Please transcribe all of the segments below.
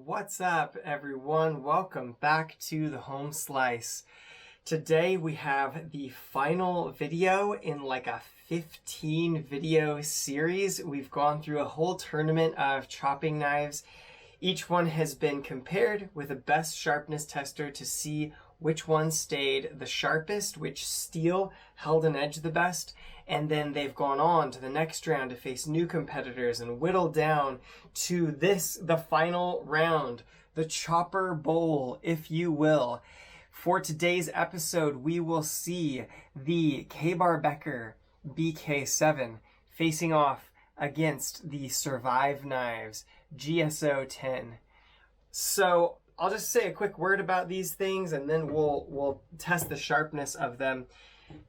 What's up, everyone? Welcome back to the Home Slice. Today we have the final video in like a 15 video series. We've gone through a whole tournament of chopping knives. Each one has been compared with a best sharpness tester to see which one stayed the sharpest, which steel held an edge the best, and then they've gone on to the next round to face new competitors and whittle down to the final round, the chopper bowl, if you will. For today's episode, we will see the KaBar Becker BK7 facing off against the Survive Knives GSO 10. So I'll just say a quick word about these things and then we'll test the sharpness of them.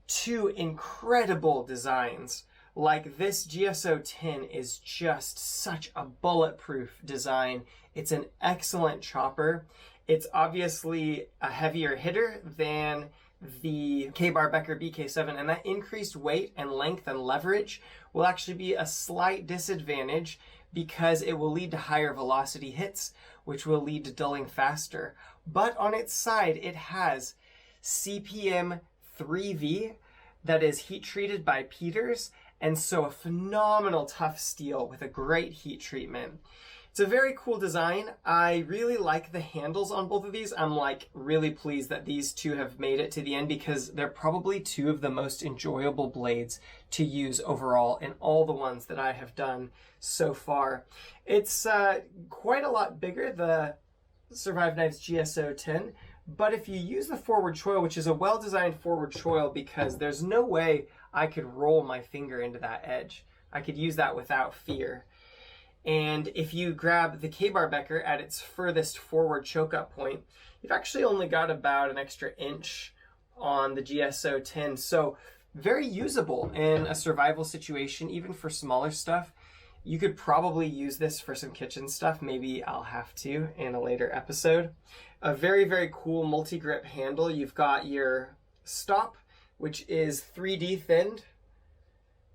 Two incredible designs. Like this GSO 10 is just such a bulletproof design. It's an excellent chopper. It's obviously a heavier hitter than the KaBar Becker BK7, and that increased weight and length and leverage will actually be a slight disadvantage because it will lead to higher velocity hits, which will lead to dulling faster. But on its side, it has CPM 3V that is heat treated by Peters, and so a phenomenal tough steel with a great heat treatment. It's a very cool design. I really like the handles on both of these. I'm like really pleased that these two have made it to the end because they're probably two of the most enjoyable blades to use overall in all the ones that I have done so far. It's quite a lot bigger, the Survive Knives GSO 10, but if you use the forward choil, which is a well-designed forward choil because there's no way I could roll my finger into that edge. I could use that without fear. And if you grab the KaBar Becker at its furthest forward choke-up point, you've actually only got about an extra inch on the GSO 10. So very usable in a survival situation, even for smaller stuff. You could probably use this for some kitchen stuff. Maybe I'll have to in a later episode. A very, very cool multi-grip handle. You've got your stop, which is 3D thinned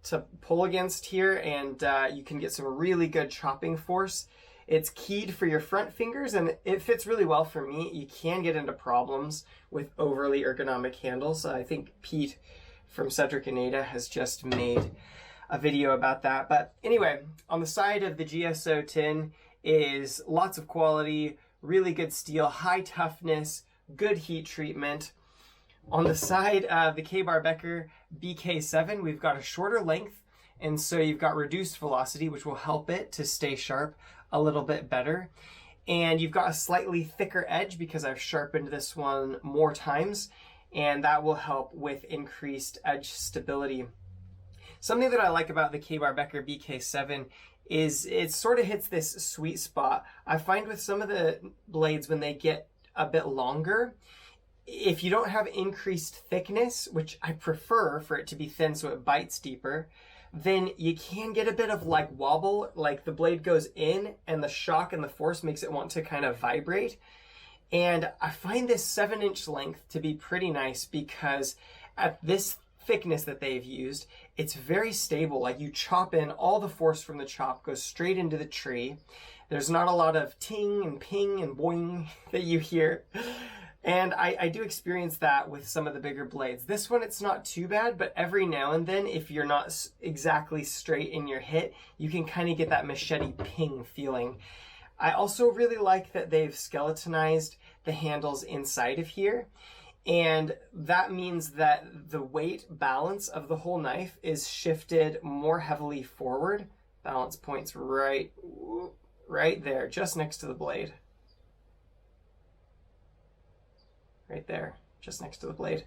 to pull against here, and you can get some really good chopping force. It's keyed for your front fingers, and it fits really well for me. You can get into problems with overly ergonomic handles. I think Pete from Cedric and Ada has just made a video about that. But anyway, on the side of the GSO 10 is lots of quality, really good steel, high toughness, good heat treatment. On the side of the KaBar Becker BK7, we've got a shorter length, and so you've got reduced velocity, which will help it to stay sharp a little bit better. And you've got a slightly thicker edge because I've sharpened this one more times, and that will help with increased edge stability. Something that I like about the KaBar Becker BK7 is it sort of hits this sweet spot. I find with some of the blades when they get a bit longer, if you don't have increased thickness, which I prefer for it to be thin so it bites deeper, then you can get a bit of like wobble, like the blade goes in and the shock and the force makes it want to kind of vibrate. And I find this 7-inch length to be pretty nice because at this thickness that they've used, it's very stable. Like you chop in, all the force from the chop goes straight into the tree. There's not a lot of ting and ping and boing that you hear. And I do experience that with some of the bigger blades. This one, it's not too bad, but every now and then, if you're not exactly straight in your hit, you can kind of get that machete ping feeling. I also really like that they've skeletonized the handles inside of here. And that means that the weight balance of the whole knife is shifted more heavily forward. Balance point's right there, just next to the blade. Right there, just next to the blade.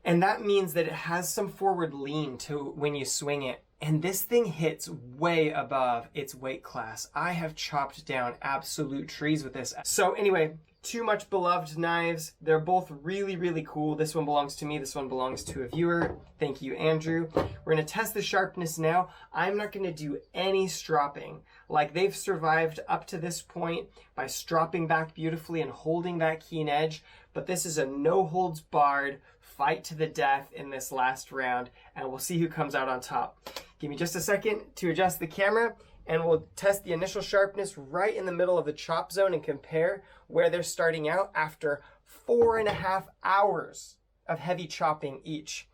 And that means that it has some forward lean to when you swing it. And this thing hits way above its weight class. I have chopped down absolute trees with this. So anyway, two much beloved knives. They're both really, really cool. This one belongs to me. This one belongs to a viewer. Thank you, Andrew. We're going to test the sharpness now. I'm not going to do any stropping. Like they've survived up to this point by stropping back beautifully and holding that keen edge. But this is a no holds barred fight to the death in this last round. And we'll see who comes out on top. Give me just a second to adjust the camera and we'll test the initial sharpness right in the middle of the chop zone and compare where they're starting out after 4.5 hours of heavy chopping each.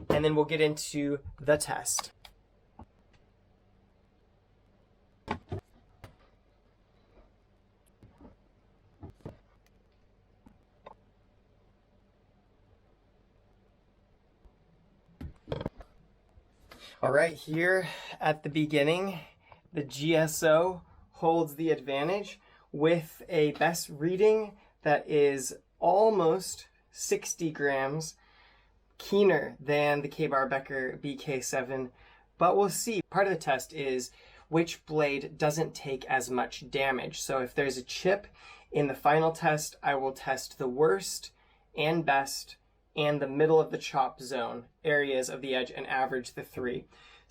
And then we'll get into the test. All right, here at the beginning, the GSO holds the advantage with a best reading that is almost 60 grams keener than the KaBar Becker BK7, but we'll see. Part of the test is which blade doesn't take as much damage. So if there's a chip in the final test, I will test the worst and best and the middle of the chop zone areas of the edge and average the three.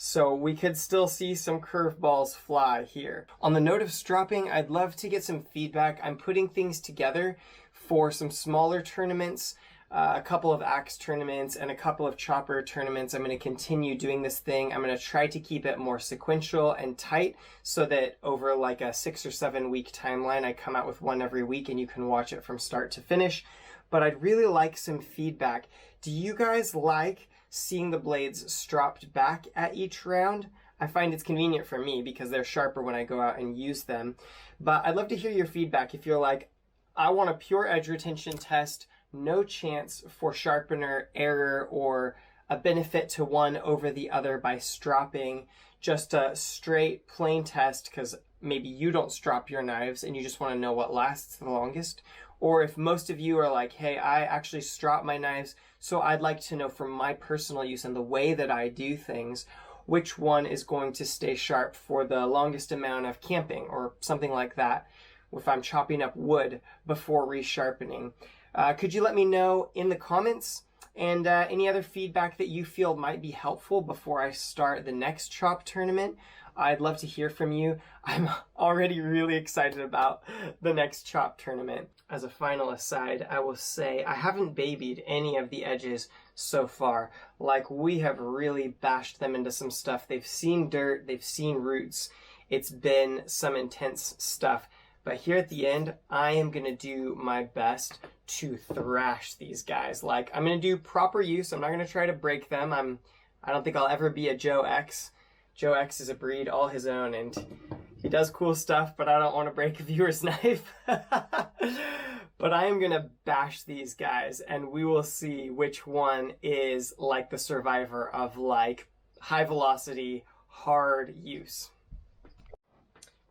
So we could still see some curveballs fly here. On the note of stropping, I'd love to get some feedback. I'm putting things together for some smaller tournaments, a couple of axe tournaments and a couple of chopper tournaments. I'm going to continue doing this thing. I'm going to try to keep it more sequential and tight so that over like a 6 or 7 week timeline, I come out with one every week and you can watch it from start to finish. But I'd really like some feedback. Do you guys like seeing the blades stropped back at each round? I find it's convenient for me because they're sharper when I go out and use them. But I'd love to hear your feedback if you're like, I want a pure edge retention test, no chance for sharpener error or a benefit to one over the other by stropping, just a straight plain test because maybe you don't strop your knives and you just want to know what lasts the longest. Or if most of you are like, hey, I actually strop my knives, so I'd like to know from my personal use and the way that I do things, which one is going to stay sharp for the longest amount of camping or something like that if I'm chopping up wood before resharpening. Could you let me know in the comments and any other feedback that you feel might be helpful before I start the next chop tournament? I'd love to hear from you. I'm already really excited about the next chop tournament. As a final aside, I will say I haven't babied any of the edges so far. Like, we have really bashed them into some stuff. They've seen dirt, they've seen roots. It's been some intense stuff. But here at the end, I am going to do my best to thrash these guys. Like, I'm going to do proper use. I'm not going to try to break them. I don't think I'll ever be a Joe X. Joe X is a breed all his own, and he does cool stuff, but I don't want to break a viewer's knife. But I am going to bash these guys, and we will see which one is like the survivor of like high velocity, hard use.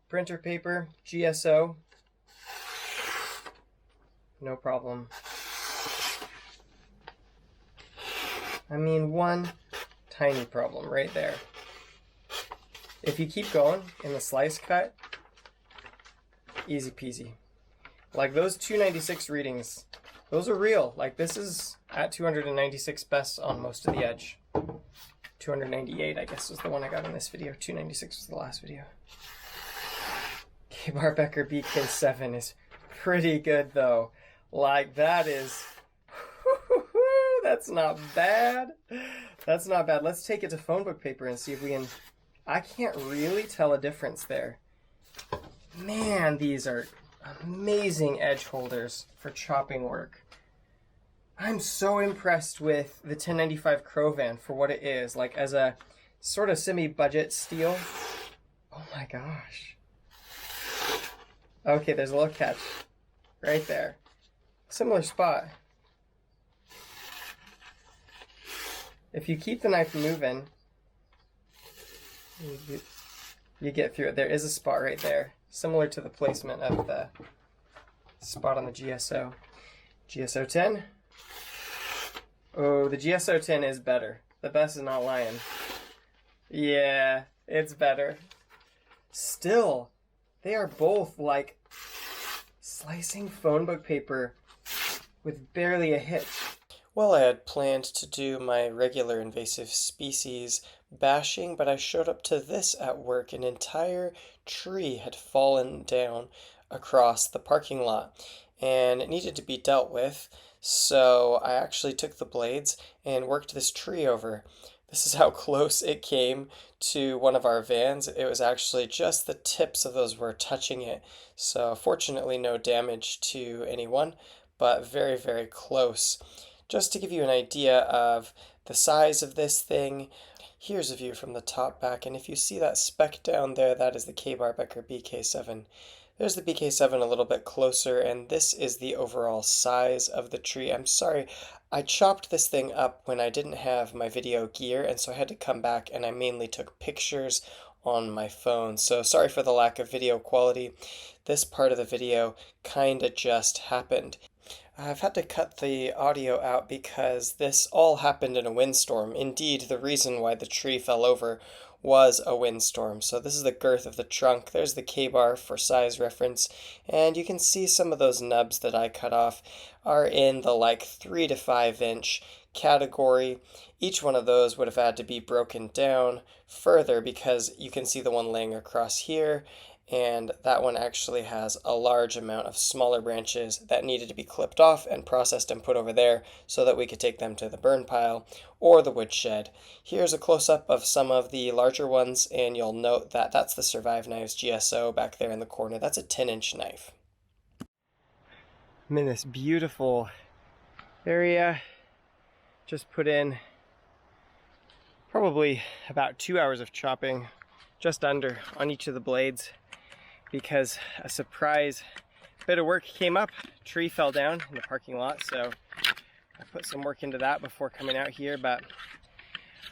Printer paper, GSO. No problem. I mean, one tiny problem right there. If you keep going in the slice cut, easy peasy. Like those 296 readings, those are real. Like this is at 296 best on most of the edge. 298, I guess, was the one I got in this video. 296 was the last video. KaBar Becker BK7 is pretty good though. Like that is, that's not bad. That's not bad. Let's take it to phone book paper and see if we can, I can't really tell a difference there. Man, these are amazing edge holders for chopping work. I'm so impressed with the 1095 CroVan for what it is, like as a sort of semi-budget steel. Oh my gosh. Okay, there's a little catch right there. Similar spot. If you keep the knife moving, you get through it. There is a spot right there, similar to the placement of the spot on the GSO. GSO 10. Oh, the GSO 10 is better. The best is not lying. Yeah, it's better. Still, they are both like slicing phone book paper with barely a hitch. Well, I had planned to do my regular invasive species bashing, but I showed up to this at work. An entire tree had fallen down across the parking lot, and it needed to be dealt with. So I actually took the blades and worked this tree over. This is how close it came to one of our vans. It was actually just the tips of those were touching it. So fortunately no damage to anyone, but very, very close. Just to give you an idea of the size of this thing, here's a view from the top back, and if you see that speck down there, that is the KaBar Becker BK7. There's the BK7 a little bit closer, and this is the overall size of the tree. I'm sorry, I chopped this thing up when I didn't have my video gear, and so I had to come back and I mainly took pictures on my phone. So sorry for the lack of video quality. This part of the video kinda just happened. I've had to cut the audio out because this all happened in a windstorm. Indeed, the reason why the tree fell over was a windstorm. So this is the girth of the trunk. There's the KaBar for size reference. And you can see some of those nubs that I cut off are in the like 3 to 5 inch category. Each one of those would have had to be broken down further because you can see the one laying across here, and that one actually has a large amount of smaller branches that needed to be clipped off and processed and put over there so that we could take them to the burn pile or the woodshed. Here's a close-up of some of the larger ones, and you'll note that that's the Survive Knives GSO back there in the corner. That's a 10-inch knife. I'm in this beautiful area. Just put in probably about 2 hours of chopping, just under, on each of the blades, because a surprise bit of work came up. Tree fell down in the parking lot, so I put some work into that before coming out here. But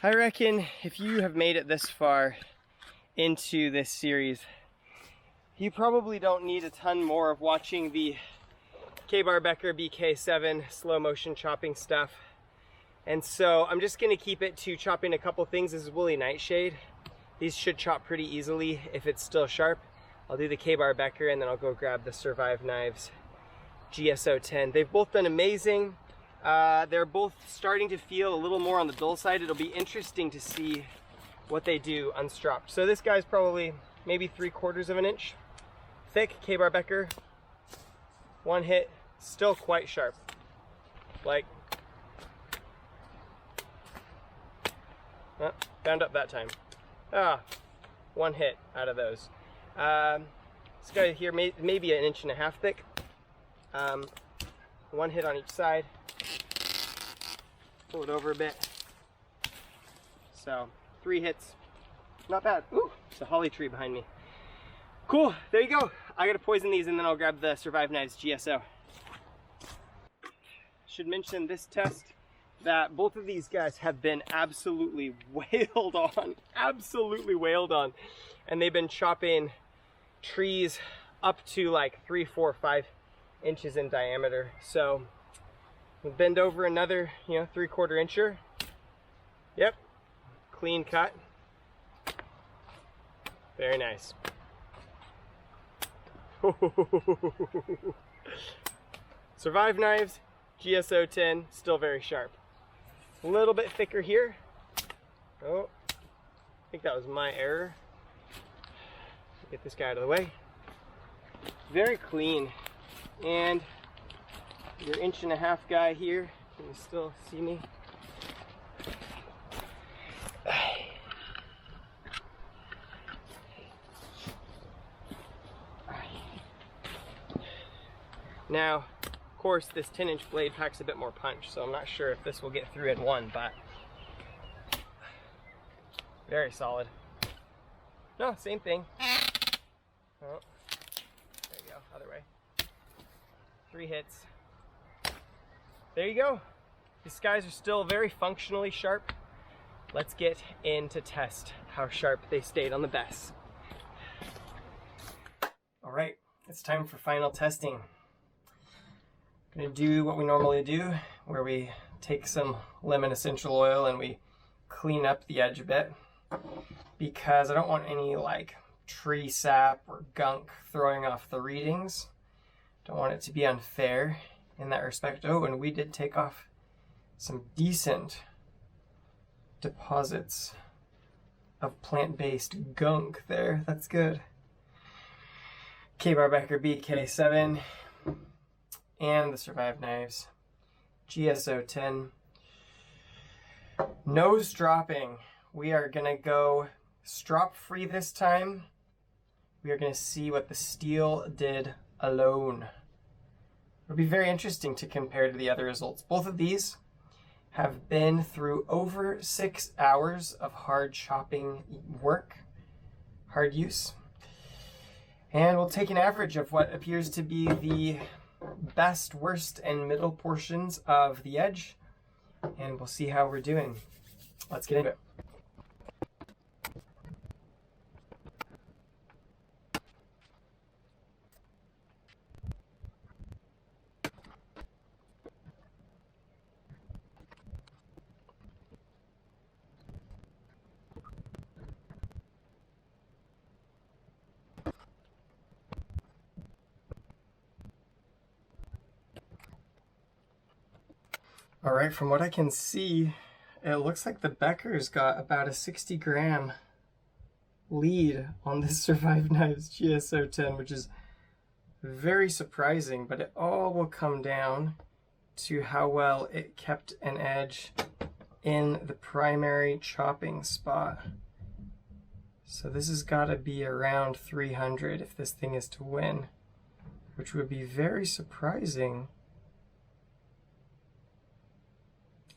I reckon if you have made it this far into this series, you probably don't need a ton more of watching the KaBar Becker BK7 slow motion chopping stuff. And so I'm just gonna keep it to chopping a couple things. This is woolly nightshade. These should chop pretty easily if it's still sharp. I'll do the KaBar Becker and then I'll go grab the Survive Knives GSO 10. They've both done amazing. They're both starting to feel a little more on the dull side. It'll be interesting to see what they do unstropped. So this guy's probably maybe 3/4 of an inch thick. KaBar Becker, one hit, still quite sharp. Like, oh, found up that time. One hit out of those. This guy here maybe 1.5 inches thick. One hit on each side. Pull it over a bit. So 3 hits, not bad. Ooh, it's a holly tree behind me. Cool, there you go. I gotta poison these and then I'll grab the Survive Knives GSO. Should mention this test that both of these guys have been absolutely wailed on, and they've been chopping trees up to like 3, 4, 5 inches in diameter. So we'll bend over another, 3/4 incher. Yep, clean cut. Very nice. Survive Knives GSO 10, still very sharp. A little bit thicker here. Oh, I think that was my error. Get this guy out of the way. Very clean. And your 1.5 inch guy here, can you still see me? Now, of course, this 10-inch blade packs a bit more punch, so I'm not sure if this will get through in one, but very solid. No, same thing. Oh, there you go, other way. 3 hits. There you go. These guys are still very functionally sharp. Let's get in to test how sharp they stayed on the best. All right, it's time for final testing. I'm gonna do what we normally do, where we take some lemon essential oil and we clean up the edge a bit, because I don't want any like tree sap or gunk throwing off the readings. Don't want it to be unfair in that respect. Oh, and we did take off some decent deposits of plant-based gunk there. That's good. KaBar Becker BK7 and the Survive Knives GSO 10. No stropping. We are gonna go strop free this time. We are gonna see what the steel did alone. It'll be very interesting to compare to the other results. Both of these have been through over 6 hours of hard chopping work, hard use. And we'll take an average of what appears to be the best, worst, and middle portions of the edge, and we'll see how we're doing. Let's get into it. All right, from what I can see, it looks like the Becker's got about a 60-gram lead on this Survive Knives GSO 10, which is very surprising, but it all will come down to how well it kept an edge in the primary chopping spot. So this has got to be around 300 if this thing is to win, which would be very surprising.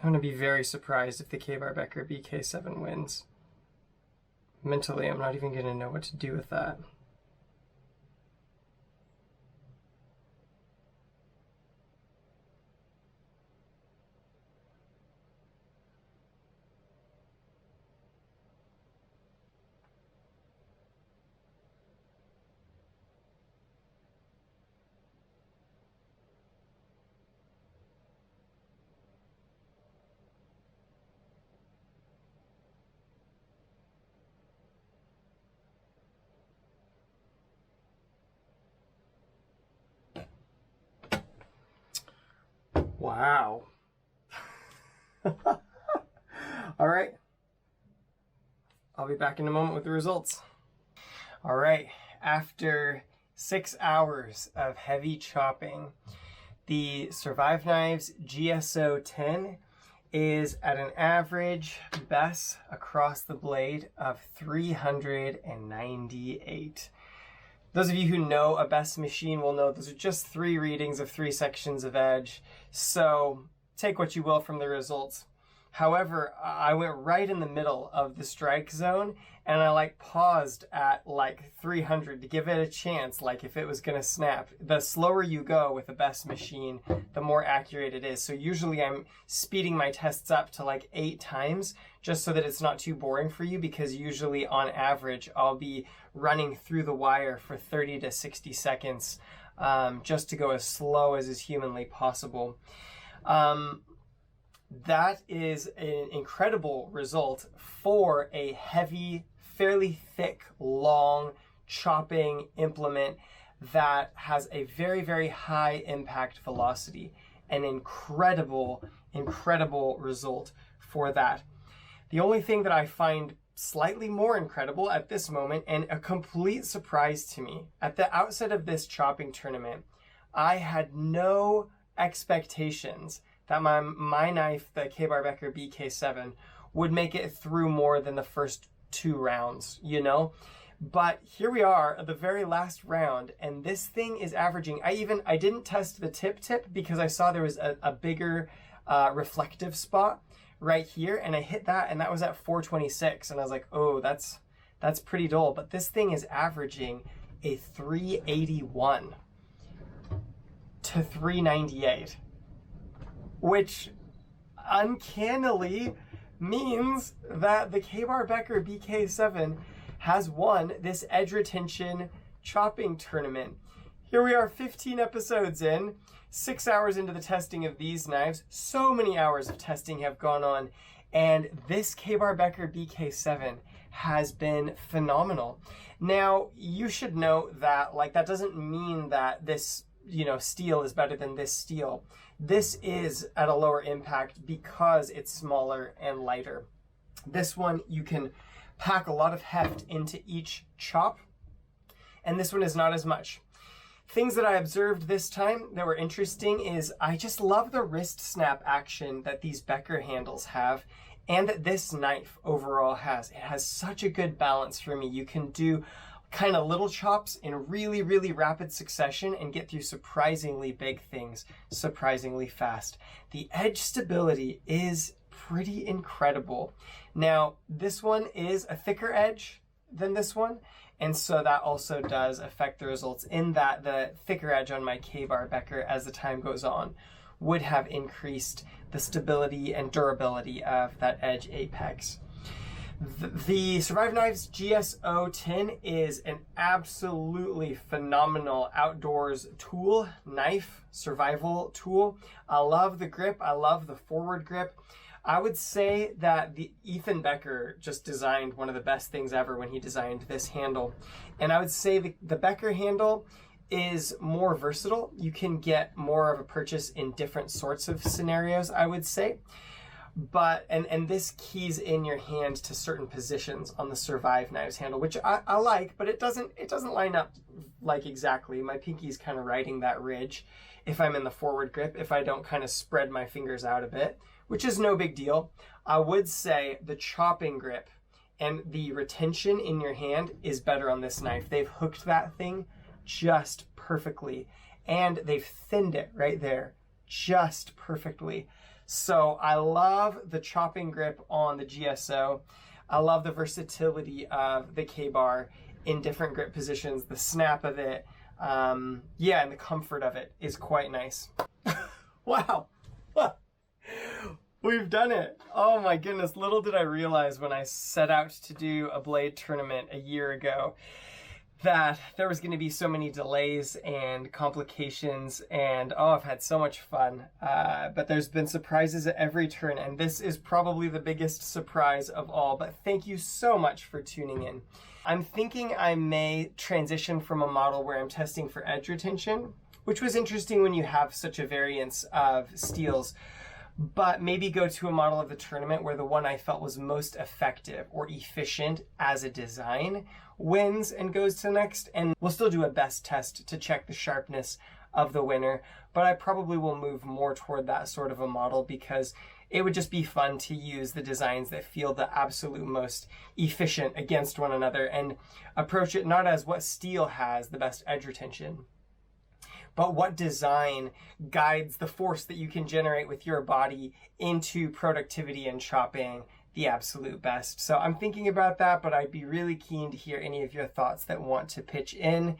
I'm going to be very surprised if the KaBar Becker BK7 wins. Mentally, I'm not even going to know what to do with that. Wow. All right. I'll be back in a moment with the results. All right. After 6 hours of heavy chopping, the Survive Knives GSO 10 is at an average BESS across the blade of 398. Those of you who know a BESS machine will know those are just 3 readings of 3 sections of edge, so take what you will from the results. However, I went right in the middle of the strike zone, and I paused at 300 to give it a chance, if it was gonna snap. The slower you go with a BESS machine, the more accurate it is. So usually I'm speeding my tests up to 8 times, just so that it's not too boring for you, because usually on average I'll be running through the wire for 30 to 60 seconds, just to go as slow as is humanly possible. That is an incredible result for a heavy, fairly thick, long chopping implement that has a very, very high impact velocity. An incredible, incredible result for that. The only thing that I find slightly more incredible at this moment, and a complete surprise to me, at the outset of this chopping tournament, I had no expectations that my knife, the KaBar Becker BK7, would make it through more than the first 2 rounds, But here we are at the very last round, and this thing is averaging, I didn't test the tip because I saw there was a bigger reflective spot right here, and I hit that, and that was at 426, and I was like, oh, that's pretty dull. But this thing is averaging a 381 to 398. Which uncannily means that the KaBar Becker BK7 has won this edge retention chopping tournament. Here we are 15 episodes in, 6 hours into the testing of these knives. So many hours of testing have gone on, and this KaBar Becker BK7 has been phenomenal. Now, you should know that that doesn't mean that this steel is better than this steel. This is at a lower impact because it's smaller and lighter. This one, you can pack a lot of heft into each chop, and this one is not as much. Things that I observed this time that were interesting is I just love the wrist snap action that these Becker handles have. and that this knife overall has such a good balance for me. You can do kind of little chops in really, really rapid succession and get through surprisingly big things surprisingly fast. The edge stability is pretty incredible. Now, this one is a thicker edge than this one, and so that also does affect the results in that the thicker edge on my KaBar Becker as the time goes on would have increased the stability and durability of that edge apex. The Survive Knives GSO tin is an absolutely phenomenal outdoors tool, knife, survival tool. I love the grip. I love the forward grip. I would say that the Ethan Becker just designed one of the best things ever when he designed this handle. And I would say the Becker handle is more versatile. You can get more of a purchase in different sorts of scenarios, I would say. But and this keys in your hand to certain positions on the Survive Knives handle, which I like, but it doesn't line up like exactly. My pinky's kind of riding that ridge if I'm in the forward grip, if I don't kind of spread my fingers out a bit, which is no big deal. I would say the chopping grip and the retention in your hand is better on this knife. They've hooked that thing just perfectly, and they've thinned it right there just perfectly. So I love the chopping grip on the GSO. I love the versatility of the KaBar in different grip positions, the snap of it, yeah, and the comfort of it is quite nice. Wow. We've done it. Oh my goodness, little did I realize when I set out to do a blade tournament a year ago that there was going to be so many delays and complications, and oh, I've had so much fun. But there's been surprises at every turn, and this is probably the biggest surprise of all. But thank you so much for tuning in. I'm thinking I may transition from a model where I'm testing for edge retention, which was interesting when you have such a variance of steels, but maybe go to a model of the tournament where the one I felt was most effective or efficient as a design wins and goes to next. And we'll still do a best test to check the sharpness of the winner, but I probably will move more toward that sort of a model because it would just be fun to use the designs that feel the absolute most efficient against one another and approach it not as what steel has the best edge retention, but what design guides the force that you can generate with your body into productivity and chopping the absolute best. So I'm thinking about that, but I'd be really keen to hear any of your thoughts that want to pitch in.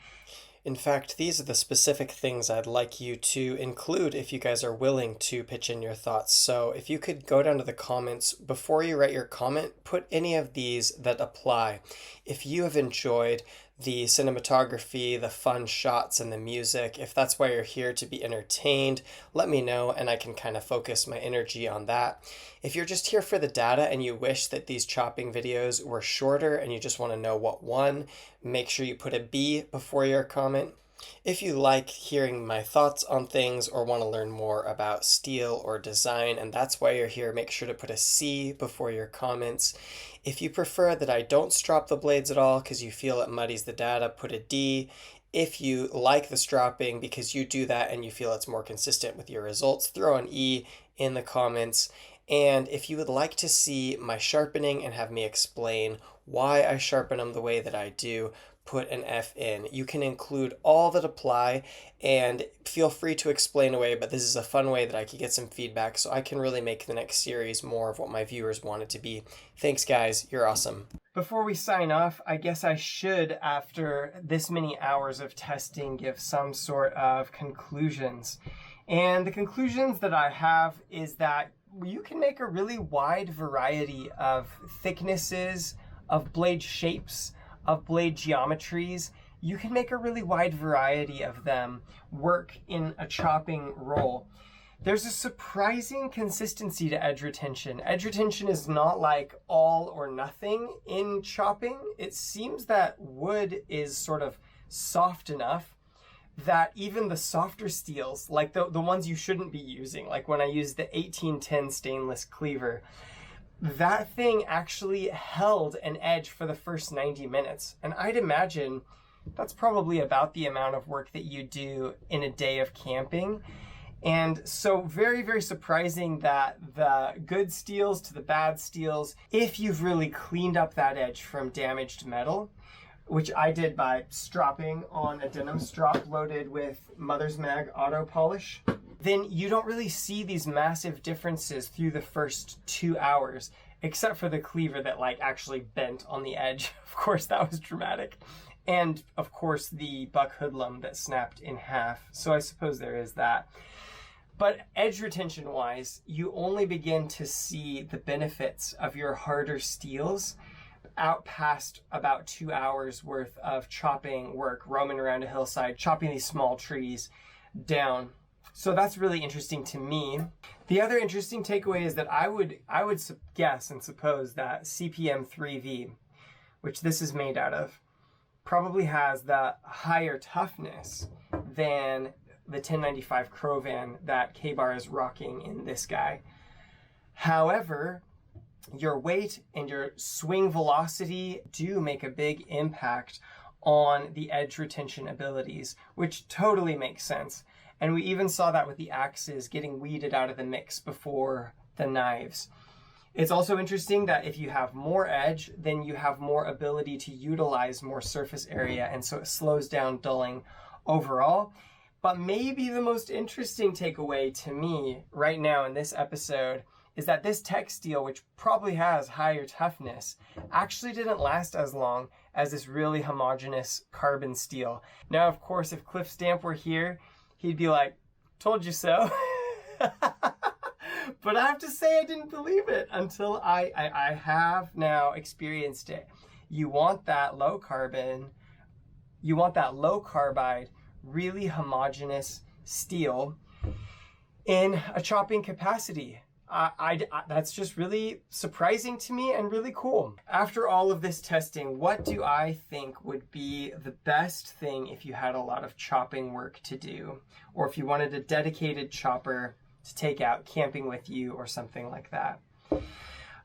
In fact, these are the specific things I'd like you to include if you guys are willing to pitch in your thoughts. So if you could go down to the comments, before you write your comment, put any of these that apply. If you have enjoyed the cinematography, the fun shots, and the music, if that's why you're here to be entertained, let me know and I can kind of focus my energy on that. If you're just here for the data and you wish that these chopping videos were shorter and you just want to know what won, make sure you put a B before your comment. If you like hearing my thoughts on things or want to learn more about steel or design, and that's why you're here, make sure to put a C before your comments. If you prefer that I don't strop the blades at all because you feel it muddies the data, put a D. If you like the stropping because you do that and you feel it's more consistent with your results, throw an E in the comments. And if you would like to see my sharpening and have me explain why I sharpen them the way that I do, put an F in. You can include all that apply and feel free to explain away, but this is a fun way that I could get some feedback so I can really make the next series more of what my viewers want it to be. Thanks guys, you're awesome. Before we sign off, I guess I should, after this many hours of testing, give some sort of conclusions. And the conclusions that I have is that you can make a really wide variety of thicknesses, of blade shapes, of blade geometries. You can make a really wide variety of them work in a chopping roll. There's a surprising consistency to edge retention. Edge retention is not like all or nothing in chopping. It seems that wood is sort of soft enough that even the softer steels, like the ones you shouldn't be using, like when I use the 1810 stainless cleaver, that thing actually held an edge for the first 90 minutes. And I'd imagine that's probably about the amount of work that you do in a day of camping. And so very, very surprising that the good steels to the bad steels, if you've really cleaned up that edge from damaged metal, which I did by stropping on a denim strop loaded with Mother's Mag auto polish, then you don't really see these massive differences through the first 2 hours, except for the cleaver that like actually bent on the edge. Of course, that was dramatic. And of course, the buck hoodlum that snapped in half. So I suppose there is that. But edge retention wise, you only begin to see the benefits of your harder steels out past about 2 hours worth of chopping work, roaming around a hillside, chopping these small trees down. So that's really interesting to me. The other interesting takeaway is that I would guess and suppose that CPM 3V, which this is made out of, probably has the higher toughness than the 1095 CroVan that KaBar is rocking in this guy. However, your weight and your swing velocity do make a big impact on the edge retention abilities, which totally makes sense. And we even saw that with the axes getting weeded out of the mix before the knives. It's also interesting that if you have more edge, then you have more ability to utilize more surface area, and so it slows down dulling overall. But maybe the most interesting takeaway to me right now in this episode is that this tech steel, which probably has higher toughness, actually didn't last as long as this really homogeneous carbon steel. Now, of course, if Cliff Stamp were here, he'd be like, told you so. But I have to say I didn't believe it until I have now experienced it. You want that low carbon, you want that low carbide, really homogeneous steel in a chopping capacity. That's just really surprising to me and really cool. After all of this testing, what do I think would be the best thing if you had a lot of chopping work to do, or if you wanted a dedicated chopper to take out camping with you or something like that?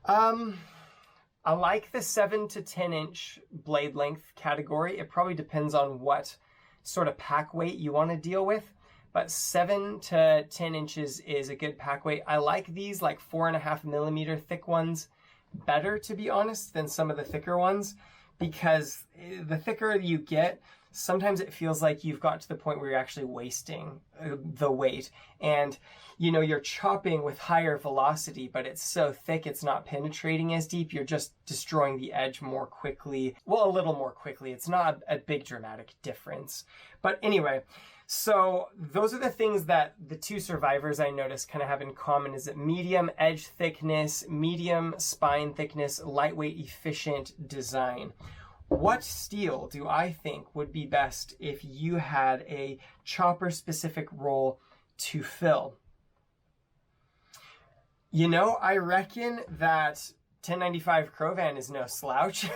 I like the 7 to 10 inch blade length category. It probably depends on what sort of pack weight you want to deal with, but 7 to 10 inches is a good pack weight. I like these like 4.5 millimeter thick ones better, to be honest, than some of the thicker ones, because the thicker you get, sometimes it feels like you've got to the point where you're actually wasting the weight, and you know, you're chopping with higher velocity, but it's so thick it's not penetrating as deep. You're just destroying the edge more quickly. Well, a little more quickly. It's not a big dramatic difference. But anyway, so those are the things that the two survivors I noticed kind of have in common, is that medium edge thickness, medium spine thickness, lightweight, efficient design. What steel do I think would be best if you had a chopper specific role to fill? You know, I reckon that 1095 CroVan is no slouch.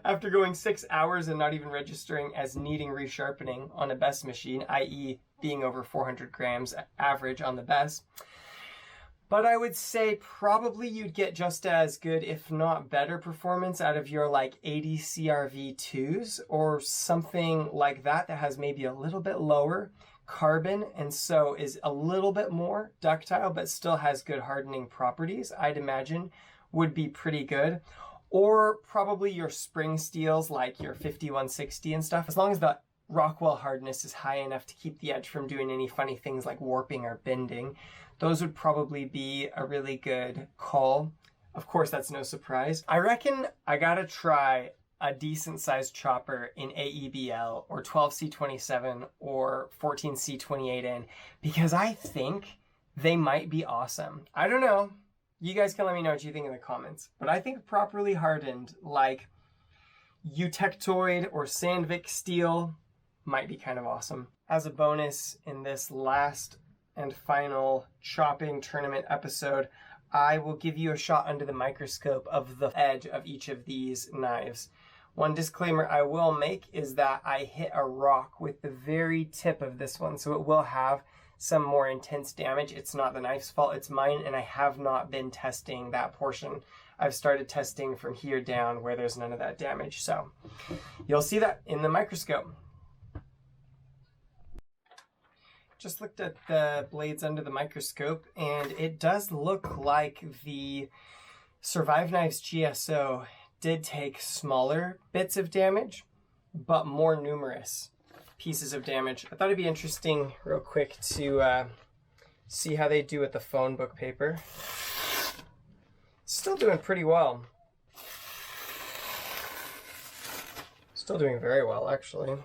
After going 6 hours and not even registering as needing resharpening on a best machine, i.e. being over 400 grams average on the best. But I would say probably you'd get just as good, if not better, performance out of your like 80 CRV2s or something like that has maybe a little bit lower carbon and so is a little bit more ductile but still has good hardening properties. I'd imagine would be pretty good. Or probably your spring steels like your 5160 and stuff, as long as the Rockwell hardness is high enough to keep the edge from doing any funny things like warping or bending. Those would probably be a really good call. Of course, that's no surprise. I reckon I gotta try a decent sized chopper in AEBL or 12C27 or 14C28N, because I think they might be awesome. I don't know. You guys can let me know what you think in the comments. But I think properly hardened, like Eutectoid or Sandvik steel, might be kind of awesome. As a bonus, in this last and final chopping tournament episode, I will give you a shot under the microscope of the edge of each of these knives. One disclaimer I will make is that I hit a rock with the very tip of this one, so it will have some more intense damage. It's not the knife's fault, it's mine, and I have not been testing that portion. I've started testing from here down where there's none of that damage, so you'll see that in the microscope. just looked at the blades under the microscope, and it does look like the Survive Knives GSO did take smaller bits of damage, but more numerous pieces of damage. I thought it'd be interesting real quick to see how they do with the phone book paper. Still doing pretty well. Still doing very well, actually.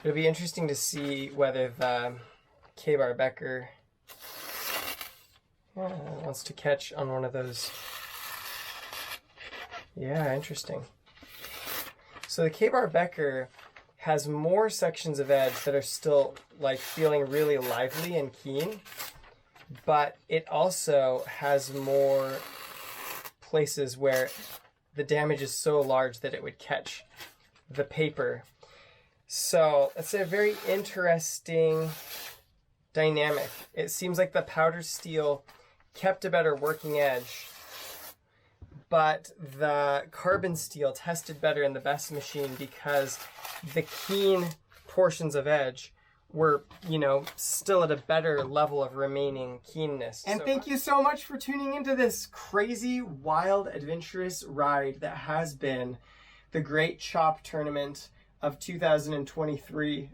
It'll be interesting to see whether the KaBar Becker wants to catch on one of those. Yeah, interesting. So the KaBar Becker has more sections of edge that are still like feeling really lively and keen, but it also has more places where the damage is so large that it would catch the paper. So it's a very interesting dynamic. It seems like the powder steel kept a better working edge, but the carbon steel tested better in the best machine because the keen portions of edge were, you know, still at a better level of remaining keenness. And thank you so much for tuning into this crazy, wild, adventurous ride that has been the Great Chop Tournament of 2023.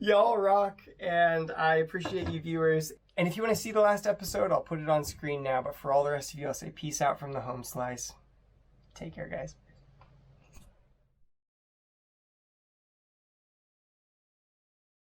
Y'all rock, and I appreciate you viewers. And if you want to see the last episode, I'll put it on screen now. But for all the rest of you, I'll say peace out from the home slice. Take care, guys.